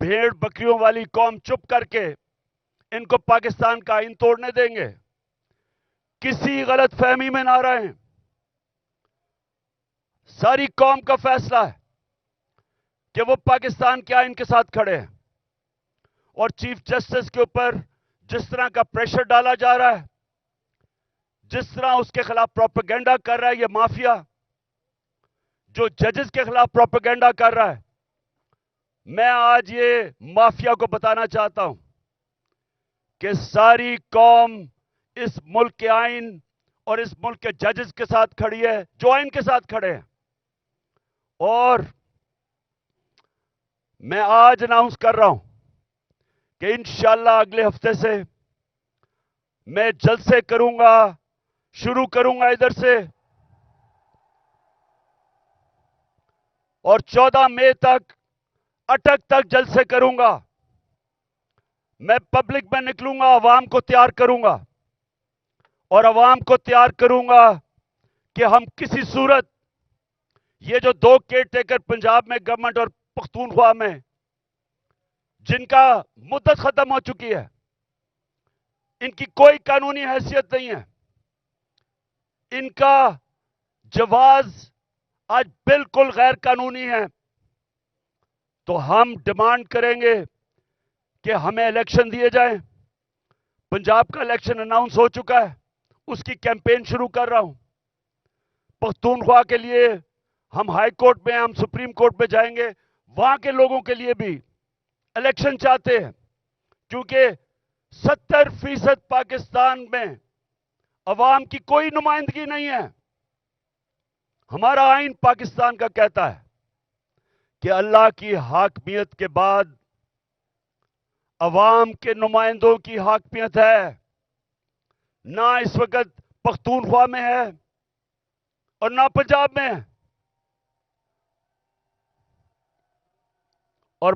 بھیڑ بکریوں والی قوم چپ کر کے ان کو پاکستان کا آئین توڑنے دیں گے؟ کسی غلط فہمی میں نہ رہیں. ساری قوم کا فیصلہ ہے کہ وہ پاکستان کے آئین کے ساتھ کھڑے ہیں. اور چیف جسٹس کے اوپر جس طرح کا پریشر ڈالا جا رہا ہے، جس طرح اس کے خلاف پروپیگنڈا کر رہا ہے یہ مافیا، جو ججز کے خلاف پروپیگنڈا کر رہا ہے، میں آج یہ مافیا کو بتانا چاہتا ہوں کہ ساری قوم اس ملک کے آئین اور اس ملک کے ججز کے ساتھ کھڑی ہے، جو آئین کے ساتھ کھڑے ہیں. اور میں آج اناؤنس کر رہا ہوں کہ انشاءاللہ اگلے ہفتے سے میں جلسے کروں گا، شروع کروں گا ادھر سے، اور 14 مئی تک اٹک تک جلسے کروں گا. میں پبلک میں نکلوں گا، عوام کو تیار کروں گا، اور عوام کو تیار کروں گا کہ ہم کسی صورت یہ جو 2 کیئر ٹیکر پنجاب میں گورنمنٹ اور پختونخوا میں جن کا مدت ختم ہو چکی ہے، ان کی کوئی قانونی حیثیت نہیں ہے، ان کا جواز آج بالکل غیر قانونی ہے. تو ہم ڈیمانڈ کریں گے کہ ہمیں الیکشن دیے جائیں. پنجاب کا الیکشن اناؤنس ہو چکا ہے، اس کی کیمپین شروع کر رہا ہوں. پختونخوا کے لیے ہم ہائی کورٹ میں، ہم سپریم کورٹ میں جائیں گے، وہاں کے لوگوں کے لیے بھی الیکشن چاہتے ہیں، کیونکہ 70% پاکستان میں عوام کی کوئی نمائندگی نہیں ہے. ہمارا آئین پاکستان کا کہتا ہے کہ اللہ کی حاکمیت کے بعد عوام کے نمائندوں کی حاکمیت ہے. نہ اس وقت پختونخوا میں ہے اور نہ پنجاب میں ہے. اور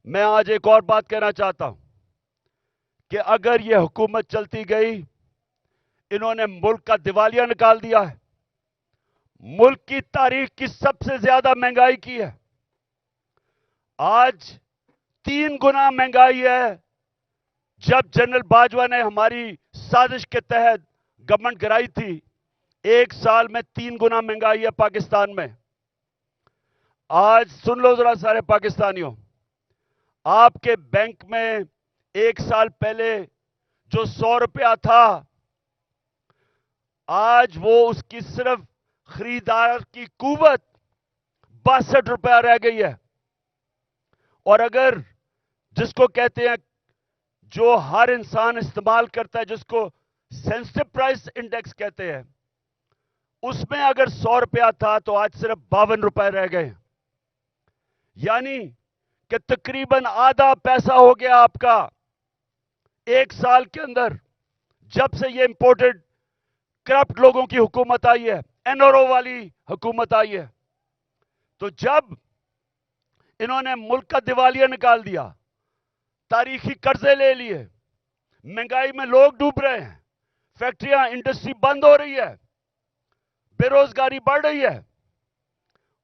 میں آج ایک اور بات کہنا چاہتا ہوں کہ اگر یہ حکومت چلتی گئی، انہوں نے ملک کا دیوالیہ نکال دیا ہے، ملک کی تاریخ کی سب سے زیادہ مہنگائی کی ہے. آج 3 گنا مہنگائی ہے. جب جنرل باجوہ نے ہماری سازش کے تحت گورنمنٹ گرائی تھی، 1 سال میں 3 گنا مہنگائی ہے پاکستان میں. آج سن لو ذرا سارے پاکستانیوں، آپ کے بینک میں 1 سال پہلے جو 100 روپیہ تھا، آج وہ اس کی صرف خریدار کی قوت 62 روپیہ رہ گئی ہے. اور اگر جس کو کہتے ہیں، جو ہر انسان استعمال کرتا ہے، جس کو سینسٹیو پرائس انڈیکس کہتے ہیں، اس میں اگر 100 روپیہ تھا تو آج صرف 52 روپے رہ گئے. یعنی کہ تقریباً آدھا پیسہ ہو گیا آپ کا 1 سال کے اندر، جب سے یہ امپورٹڈ کرپٹ لوگوں کی حکومت آئی ہے، این آر او والی حکومت آئی ہے. تو جب انہوں نے ملک کا دیوالیہ نکال دیا، تاریخی قرضے لے لیے، مہنگائی میں لوگ ڈوب رہے ہیں، فیکٹریاں، انڈسٹری بند ہو رہی ہے، بے روزگاری بڑھ رہی ہے،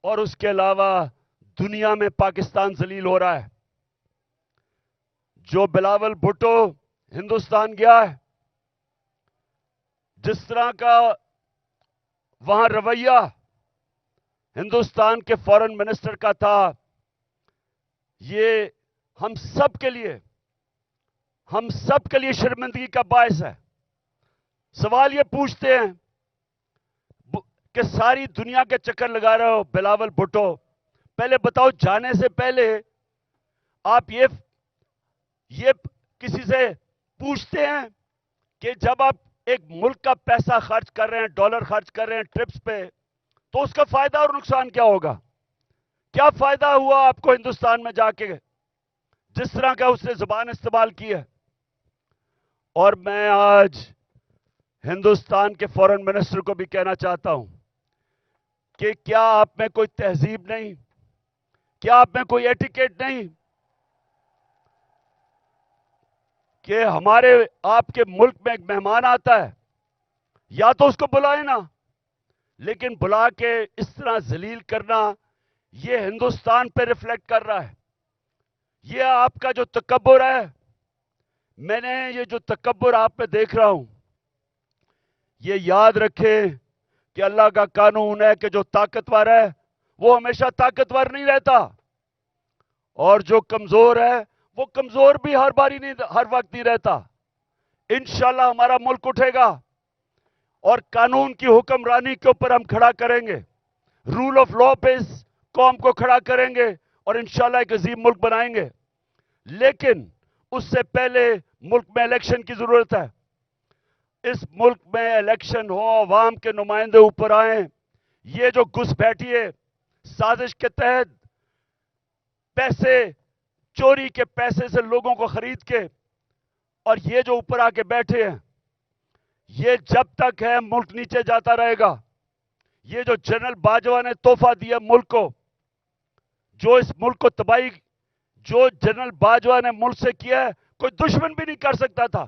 اور اس کے علاوہ دنیا میں پاکستان ذلیل ہو رہا ہے. جو بلاول بھٹو ہندوستان گیا ہے، جس طرح کا وہاں رویہ ہندوستان کے فارن منسٹر کا تھا، یہ ہم سب کے لیے شرمندگی کا باعث ہے. سوال یہ پوچھتے ہیں کہ ساری دنیا کے چکر لگا رہے ہو بلاول بھٹو، پہلے بتاؤ جانے سے پہلے آپ یہ کسی سے پوچھتے ہیں کہ جب آپ ایک ملک کا پیسہ خرچ کر رہے ہیں، ڈالر خرچ کر رہے ہیں ٹرپس پہ، تو اس کا فائدہ اور نقصان کیا ہوگا؟ کیا فائدہ ہوا آپ کو ہندوستان میں جا کے، جس طرح کا اس نے زبان استعمال کی ہے؟ اور میں آج ہندوستان کے فارن منسٹر کو بھی کہنا چاہتا ہوں کہ کیا آپ میں کوئی تہذیب نہیں؟ کیا آپ میں کوئی ایٹیکیٹ نہیں کہ آپ کے ملک میں ایک مہمان آتا ہے، یا تو اس کو بلائیں نا، لیکن بلا کے اس طرح ذلیل کرنا، یہ ہندوستان پہ ریفلیکٹ کر رہا ہے. یہ آپ کا جو تکبر ہے، میں نے یہ جو تکبر آپ میں دیکھ رہا ہوں، یہ یاد رکھے کہ اللہ کا قانون ہے کہ جو طاقتور ہے وہ ہمیشہ طاقتور نہیں رہتا، اور جو کمزور ہے وہ کمزور بھی ہر باری نہیں، ہر وقت نہیں رہتا۔ انشاءاللہ ہمارا ملک اٹھے گا اور قانون کی حکمرانی کے اوپر ہم کھڑا کریں گے، رول آف لا پہ اس قوم کو کھڑا کریں گے اور انشاءاللہ ایک عظیم ملک بنائیں گے۔ لیکن اس سے پہلے ملک میں الیکشن کی ضرورت ہے۔ اس ملک میں الیکشن ہو، عوام کے نمائندے اوپر آئیں۔ یہ جو گھس بیٹھی ہے سازش کے تحت، پیسے چوری کے پیسے سے لوگوں کو خرید کے، اور یہ جو اوپر آ کے بیٹھے ہیں، یہ جب تک ہے ملک نیچے جاتا رہے گا۔ یہ جو جنرل باجوہ نے تحفہ دیا ملک کو، جو اس ملک کو تباہی، جو جنرل باجوہ نے ملک سے کیا ہے، کوئی دشمن بھی نہیں کر سکتا تھا۔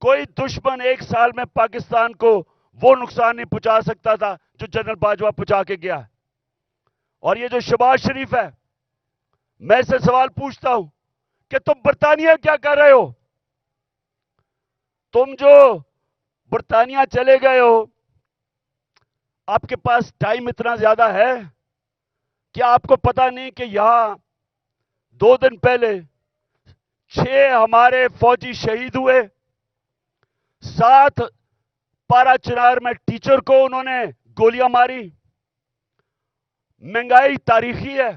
کوئی دشمن ایک سال میں پاکستان کو وہ نقصان نہیں پہنچا سکتا تھا جو جنرل باجوہ پہنچا کے گیا ہے۔ اور یہ جو شہباز شریف ہے، میں سے سوال پوچھتا ہوں کہ تم برطانیہ کیا کر رہے ہو؟ تم جو برطانیہ چلے گئے ہو، آپ کے پاس ٹائم اتنا زیادہ ہے کہ آپ کو پتا نہیں کہ یہاں 2 دن پہلے 6 ہمارے فوجی شہید ہوئے، 7 پارا چنار میں ٹیچر کو انہوں نے گولیاں ماری۔ مہنگائی تاریخی ہے۔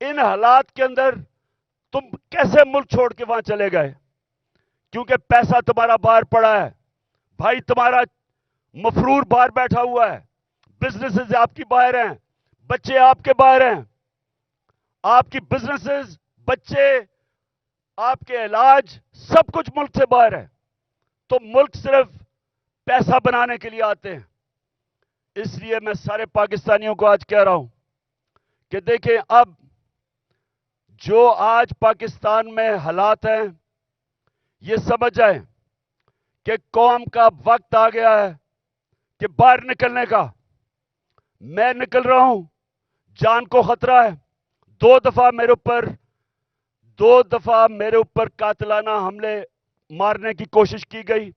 ان حالات کے اندر تم کیسے ملک چھوڑ کے وہاں چلے گئے؟ کیونکہ پیسہ تمہارا باہر پڑا ہے، بھائی تمہارا مفرور باہر بیٹھا ہوا ہے، بزنسز آپ کی باہر ہیں، بچے آپ کے باہر ہیں، آپ کی بزنسز، بچے، آپ کے علاج، سب کچھ ملک سے باہر ہے۔ تو ملک صرف پیسہ بنانے کے لیے آتے ہیں۔ اس لیے میں سارے پاکستانیوں کو آج کہہ رہا ہوں کہ دیکھیں، اب جو آج پاکستان میں حالات ہیں، یہ سمجھ جائیں کہ قوم کا وقت آ گیا ہے کہ باہر نکلنے کا۔ میں نکل رہا ہوں، جان کو خطرہ ہے۔ 2 دفعہ میرے اوپر قاتلانہ حملے مارنے کی کوشش کی گئی۔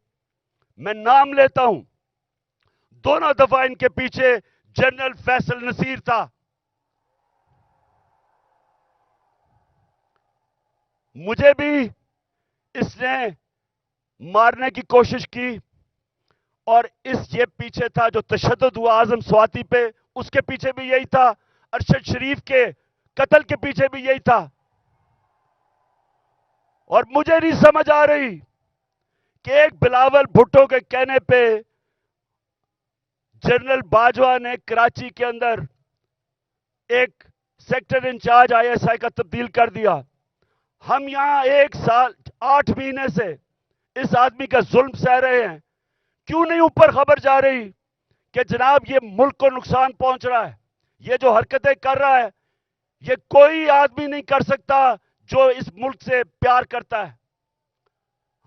میں نام لیتا ہوں، دونوں دفعہ ان کے پیچھے جنرل فیصل نصیر تھا۔ مجھے بھی اس نے مارنے کی کوشش کی، اور یہ پیچھے تھا جو تشدد ہوا اعظم سواتی پہ، اس کے پیچھے بھی یہی تھا۔ ارشد شریف کے قتل کے پیچھے بھی یہی تھا۔ اور مجھے نہیں سمجھ آ رہی کہ ایک بلاول بھٹو کے کہنے پہ جنرل باجوہ نے کراچی کے اندر ایک سیکٹر انچارج ISI کا تبدیل کر دیا۔ ہم یہاں 1 سال 8 مہینے سے اس آدمی کا ظلم سہ رہے ہیں۔ کیوں نہیں اوپر خبر جا رہی کہ جناب یہ ملک کو نقصان پہنچ رہا ہے، یہ جو حرکتیں کر رہا ہے، یہ کوئی آدمی نہیں کر سکتا جو اس ملک سے پیار کرتا ہے۔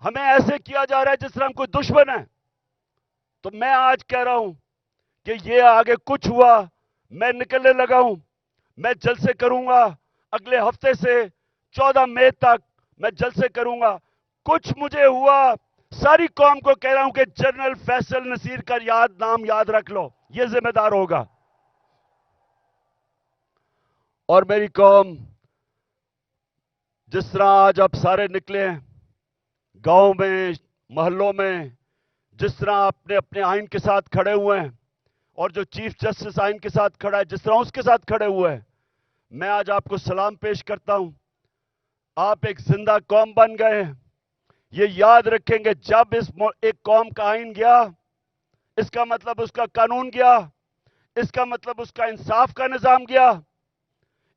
ہمیں ایسے کیا جا رہا ہے جس طرح ہم کوئی دشمن ہے۔ تو میں آج کہہ رہا ہوں کہ یہ آگے کچھ ہوا، میں نکلنے لگا ہوں، میں جلسے کروں گا اگلے ہفتے سے 14 مئی تک، میں جلسے کروں گا۔ کچھ مجھے ہوا، ساری قوم کو کہہ رہا ہوں کہ جنرل فیصل نصیر کا نام یاد رکھ لو، یہ ذمہ دار ہوگا۔ اور میری قوم، جس طرح آج آپ سارے نکلے ہیں گاؤں میں، محلوں میں، جس طرح اپنے اپنے آئین کے ساتھ کھڑے ہوئے ہیں، اور جو چیف جسٹس آئین کے ساتھ کھڑا ہے جس طرح اس کے ساتھ کھڑے ہوئے ہیں، میں آج آپ کو سلام پیش کرتا ہوں۔ آپ ایک زندہ قوم بن گئے ہیں۔ یہ یاد رکھیں گے، جب ایک قوم کا آئین گیا، اس کا مطلب اس کا قانون گیا، اس کا مطلب اس کا انصاف کا نظام گیا،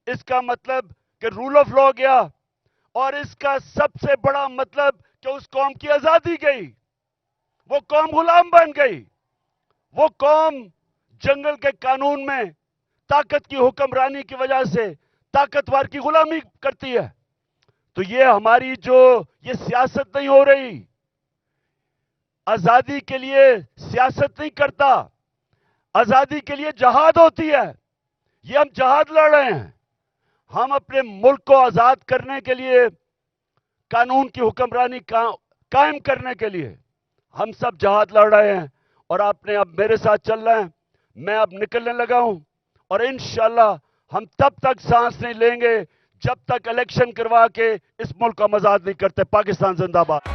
اس کا مطلب کہ رول آف لا گیا، اور اس کا سب سے بڑا مطلب کہ اس قوم کی آزادی گئی۔ وہ قوم غلام بن گئی۔ وہ قوم جنگل کے قانون میں طاقت کی حکمرانی کی وجہ سے طاقتور کی غلامی کرتی ہے۔ تو یہ ہماری یہ سیاست نہیں ہو رہی، آزادی کے لیے سیاست نہیں کرتا، آزادی کے لیے جہاد ہوتی ہے۔ یہ ہم جہاد لڑ رہے ہیں۔ ہم اپنے ملک کو آزاد کرنے کے لیے، قانون کی حکمرانی قائم کرنے کے لیے ہم سب جہاد لڑ رہے ہیں، اور آپ نے اب میرے ساتھ چل رہے ہیں. میں اب نکلنے لگا ہوں، اور انشاءاللہ ہم تب تک سانس نہیں لیں گے جب تک الیکشن کروا کے اس ملک کو ہم آزاد نہیں کرتے. پاکستان زندہ باد.